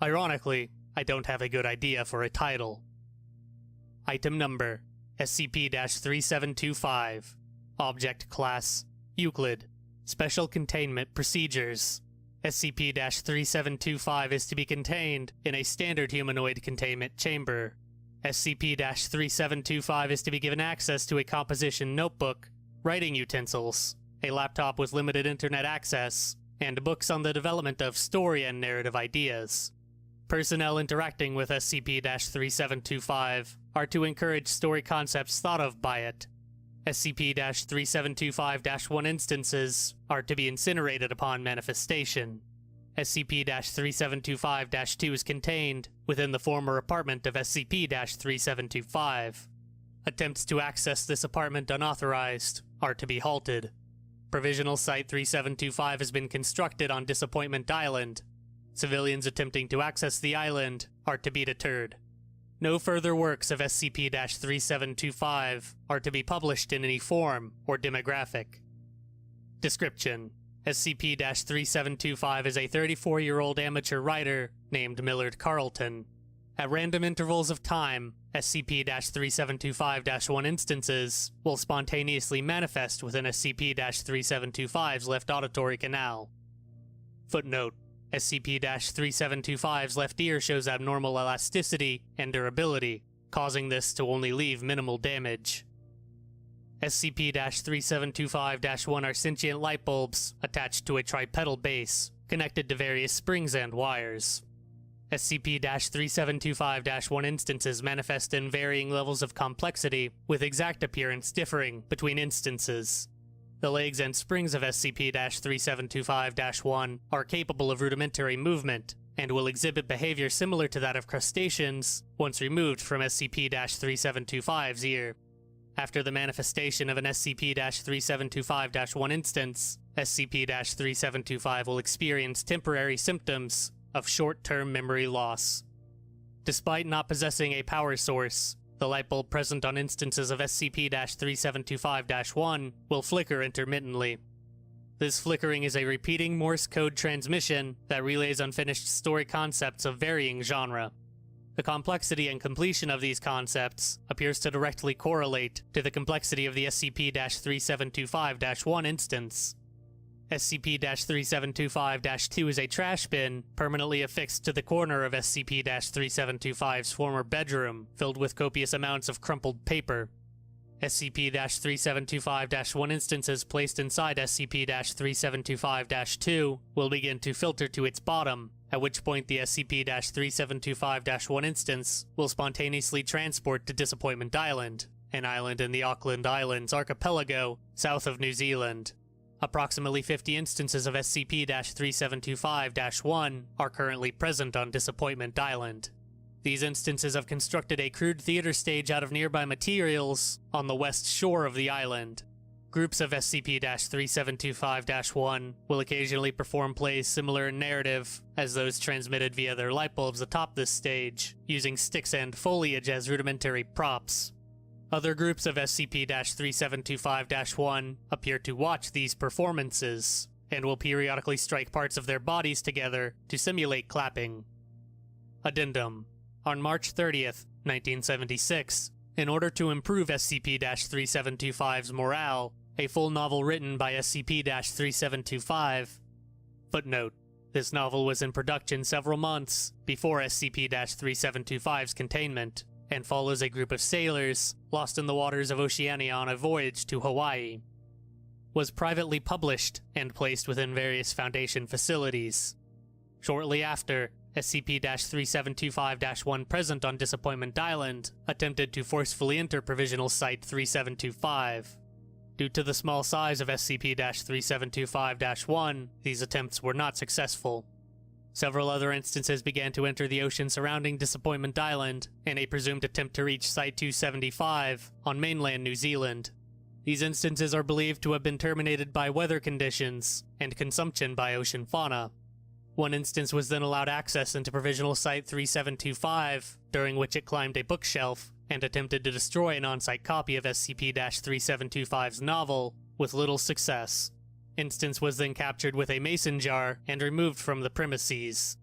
Ironically, I don't have a good idea for a title. Item Number: SCP-3725. Object Class: Euclid. Special Containment Procedures: SCP-3725 is to be contained in a standard humanoid containment chamber. SCP-3725 is to be given access to a composition notebook, writing utensils, a laptop with limited internet access, and books on the development of story and narrative ideas. Personnel interacting with SCP-3725 are to encourage story concepts thought of by it. SCP-3725-1 instances are to be incinerated upon manifestation. SCP-3725-2 is contained within the former apartment of SCP-3725. Attempts to access this apartment unauthorized are to be halted. Provisional Site-3725 has been constructed on Disappointment Island. Civilians attempting to access the island are to be deterred. No further works of SCP-3725 are to be published in any form or demographic. Description: SCP-3725 is a 34-year-old amateur writer named Millard Carlton. At random intervals of time, SCP-3725-1 instances will spontaneously manifest within SCP-3725's left auditory canal. Footnote: SCP-3725's left ear shows abnormal elasticity and durability, causing this to only leave minimal damage. SCP-3725-1 are sentient light bulbs attached to a tripedal base, connected to various springs and wires. SCP-3725-1 instances manifest in varying levels of complexity, with exact appearance differing between instances. The legs and springs of SCP-3725-1 are capable of rudimentary movement, and will exhibit behavior similar to that of crustaceans once removed from SCP-3725's ear. After the manifestation of an SCP-3725-1 instance, SCP-3725 will experience temporary symptoms of short-term memory loss. Despite not possessing a power source, the light bulb present on instances of SCP-3725-1 will flicker intermittently. This flickering is a repeating Morse code transmission that relays unfinished story concepts of varying genre. The complexity and completion of these concepts appears to directly correlate to the complexity of the SCP-3725-1 instance. SCP-3725-2 is a trash bin permanently affixed to the corner of SCP-3725's former bedroom, filled with copious amounts of crumpled paper. SCP-3725-1 instances placed inside SCP-3725-2 will begin to filter to its bottom, at which point the SCP-3725-1 instance will spontaneously transport to Disappointment Island, an island in the Auckland Islands archipelago, south of New Zealand. Approximately 50 instances of SCP-3725-1 are currently present on Disappointment Island. These instances have constructed a crude theater stage out of nearby materials on the west shore of the island. Groups of SCP-3725-1 will occasionally perform plays similar in narrative as those transmitted via their light bulbs atop this stage, using sticks and foliage as rudimentary props. Other groups of SCP-3725-1 appear to watch these performances, and will periodically strike parts of their bodies together to simulate clapping. Addendum: on March 30th, 1976, in order to improve SCP-3725's morale, a full novel written by SCP-3725. Footnote: this novel was in production several months before SCP-3725's containment, and follows a group of sailors lost in the waters of Oceania on a voyage to Hawaii. Was privately published and placed within various Foundation facilities. Shortly after, SCP-3725-1 present on Disappointment Island attempted to forcefully enter Provisional Site-3725. Due to the small size of SCP-3725-1, these attempts were not successful. Several other instances began to enter the ocean surrounding Disappointment Island in a presumed attempt to reach Site-275 on mainland New Zealand. These instances are believed to have been terminated by weather conditions and consumption by ocean fauna. One instance was then allowed access into Provisional Site-3725, during which it climbed a bookshelf and attempted to destroy an on-site copy of SCP-3725's novel, with little success. Instance was then captured with a mason jar and removed from the premises.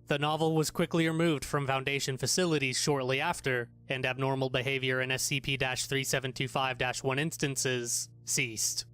The novel was quickly removed from Foundation facilities shortly after, and abnormal behavior in SCP-3725-1 instances ceased.